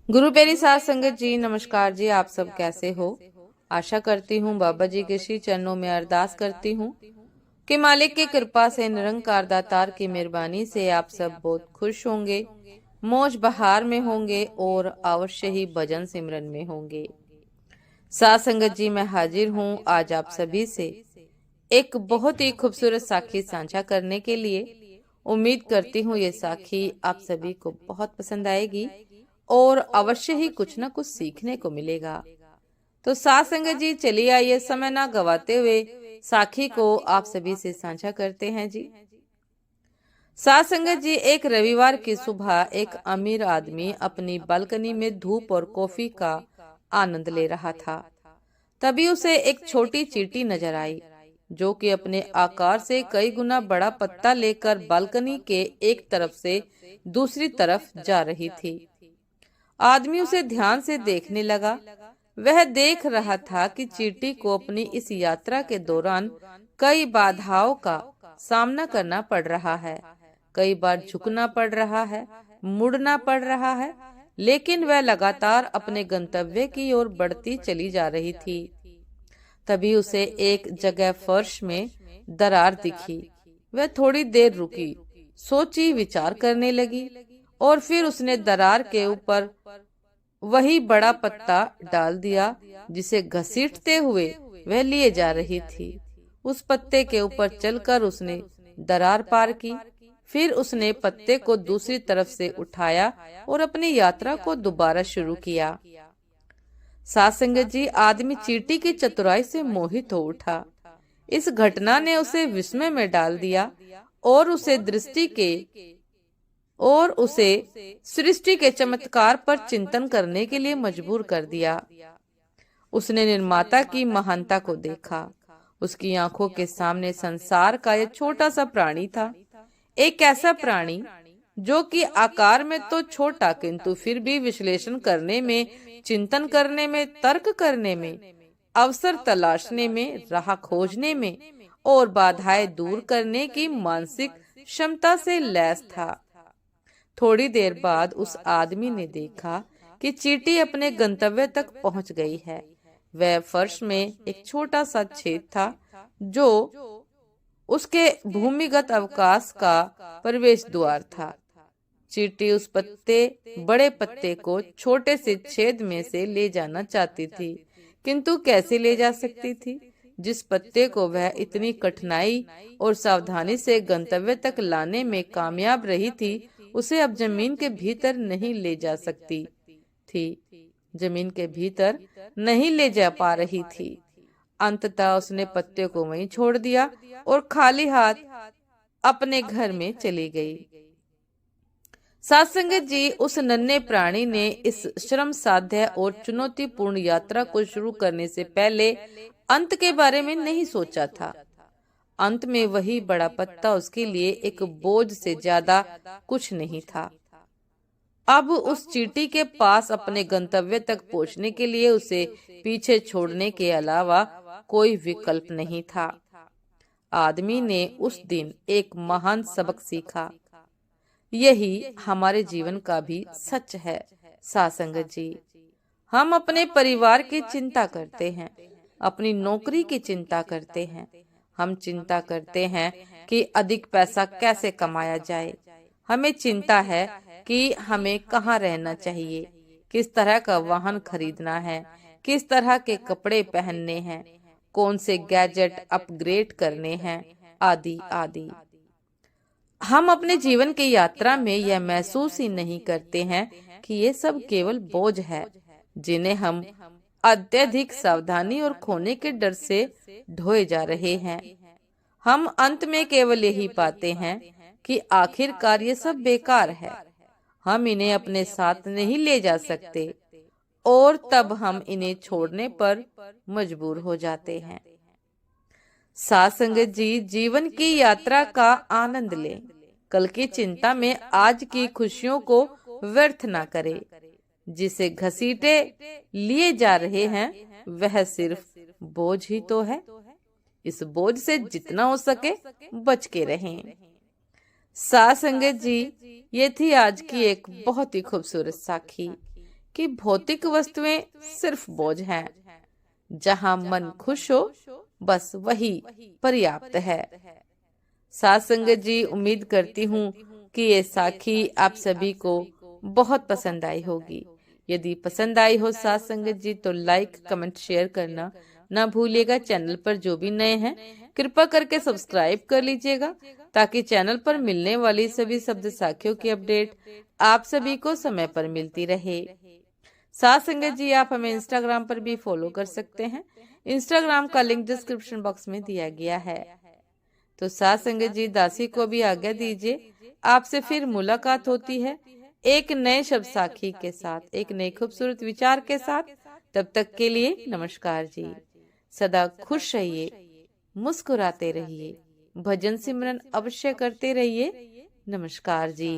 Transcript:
गुरु प्यारी साध संगत जी, नमस्कार जी। आप सब कैसे हो? आशा करती हूँ बाबा जी के श्री चरणों में अरदास करती हूँ कि मालिक की कृपा से, निरंकार दातार की मेहरबानी से आप सब बहुत खुश होंगे, मौज बहार में होंगे और अवश्य ही भजन सिमरन में होंगे। साध संगत जी, मैं हाजिर हूँ आज आप सभी से एक बहुत ही खूबसूरत साखी साझा करने के लिए। उम्मीद करती हूँ ये साखी आप सभी को बहुत पसंद आएगी और अवश्य ही कुछ न कुछ सीखने को मिलेगा। तो साथ संगत जी, चलिए आइए समय ना गवाते हुए साखी को आप सभी से साझा करते हैं जी। साथ संगत जी, एक रविवार की सुबह एक अमीर आदमी अपनी बालकनी में धूप और कॉफी का आनंद ले रहा था। तभी उसे एक छोटी चींटी नजर आई, जो कि अपने आकार से कई गुना बड़ा पत्ता लेकर बालकनी के एक तरफ से दूसरी तरफ जा रही थी। आदमी उसे ध्यान से देखने लगा। वह देख रहा था कि चींटी को अपनी इस यात्रा के दौरान कई बाधाओं का सामना करना पड़ रहा है। कई बार झुकना पड़ रहा है, मुड़ना पड़ रहा है, लेकिन वह लगातार अपने गंतव्य की ओर बढ़ती चली जा रही थी। तभी उसे एक जगह फर्श में दरार दिखी। वह थोड़ी देर रुकी, सोची विचार करने लगी और फिर उसने दरार के ऊपर वही बड़ा पत्ता डाल दिया जिसे घसीटते हुए वह लिए जा रही थी। उस पत्ते के ऊपर चलकर उसने दरार पार की। फिर उसने पत्ते को दूसरी तरफ से उठाया और अपनी यात्रा को दोबारा शुरू किया। साथ संगत जी, आदमी चींटी की चतुराई से मोहित हो उठा। इस घटना ने उसे विस्मय में डाल दिया और उसे सृष्टि के चमत्कार पर चिंतन करने के लिए मजबूर कर दिया। उसने निर्माता की महानता को देखा। उसकी आंखों के सामने संसार का यह छोटा सा प्राणी था। एक ऐसा प्राणी जो कि आकार में तो छोटा, किंतु फिर भी विश्लेषण करने में, चिंतन करने में, तर्क करने में, अवसर तलाशने में, राह खोजने में और बाधाएं दूर करने की मानसिक क्षमता से लैस था। थोड़ी देर बाद उस आदमी ने देखा कि चींटी अपने गंतव्य तक पहुंच गई है। वह फर्श में एक छोटा सा छेद था जो उसके भूमिगत अवकाश का प्रवेश द्वार था। चींटी उस बड़े पत्ते को छोटे से छेद में से ले जाना चाहती थी, किंतु कैसे ले जा सकती थी? जिस पत्ते को वह इतनी कठिनाई और सावधानी से गंतव्य तक लाने में कामयाब रही थी, उसे अब जमीन के भीतर नहीं ले जा सकती थी। जमीन के भीतर नहीं ले जा पा रही थी। अंततः उसने पत्ते को वहीं छोड़ दिया और खाली हाथ अपने घर में चली गई। सत्संगत जी, उस नन्हे प्राणी ने इस श्रम साध्य और चुनौतीपूर्ण यात्रा को शुरू करने से पहले अंत के बारे में नहीं सोचा था। अंत में वही बड़ा पत्ता उसके लिए एक बोझ से ज्यादा कुछ नहीं था। अब उस चींटी के पास अपने गंतव्य तक पहुंचने के लिए उसे पीछे छोड़ने के अलावा कोई विकल्प नहीं था। आदमी ने उस दिन एक महान सबक सीखा। यही हमारे जीवन का भी सच है साथ संगत जी। हम अपने परिवार की चिंता करते हैं, अपनी नौकरी की चिंता करते हैं, हम चिंता करते हैं कि अधिक पैसा कैसे कमाया जाए। हमें चिंता है कि हमें कहाँ रहना चाहिए, किस तरह का वाहन खरीदना है, किस तरह के कपड़े पहनने हैं, कौन से गैजेट अपग्रेड करने हैं, आदि आदि। हम अपने जीवन की यात्रा में यह महसूस ही नहीं करते हैं कि ये सब केवल बोझ है, जिन्हें हम अत्यधिक सावधानी और खोने के डर से ढोए जा रहे हैं। हम अंत में केवल यही पाते हैं कि आखिरकार ये सब बेकार है, हम इन्हें अपने साथ नहीं ले जा सकते और तब हम इन्हें छोड़ने पर मजबूर हो जाते हैं। साथ संगत जी, जीवन की यात्रा का आनंद लें। कल की चिंता में आज की खुशियों को व्यर्थ ना करें। जिसे घसीटे लिए जा रहे हैं वह सिर्फ बोझ ही तो है। इस बोझ से जितना हो सके बच के रहें। साथ संगत जी, ये थी आज की एक बहुत ही खूबसूरत साखी। कि भौतिक वस्तुएं सिर्फ बोझ हैं। जहां मन खुश हो बस वही पर्याप्त है। साथ संगत जी, उम्मीद करती हूँ कि ये साखी आप सभी को बहुत पसंद आई होगी। यदि पसंद आई हो साथ संगत जी तो लाइक कमेंट शेयर करना ना भूलिएगा। चैनल पर जो भी नए हैं कृपा करके सब्सक्राइब कर लीजिएगा ताकि चैनल पर मिलने वाली सभी शब्द साखियों की अपडेट आप सभी को समय पर मिलती रहे। साथ संगत जी, आप हमें इंस्टाग्राम पर भी फॉलो कर सकते हैं। इंस्टाग्राम का लिंक डिस्क्रिप्शन बॉक्स में दिया गया है। तो साथ संगत जी, दासी को भी आज्ञा दीजिए। आपसे फिर मुलाकात होती है एक नए शब्द साखी के साथ, एक नए खूबसूरत विचार के साथ। तब तक के लिए नमस्कार जी। सदा खुश रहिए, मुस्कुराते रहिए, भजन सिमरन अवश्य करते रहिए। नमस्कार जी।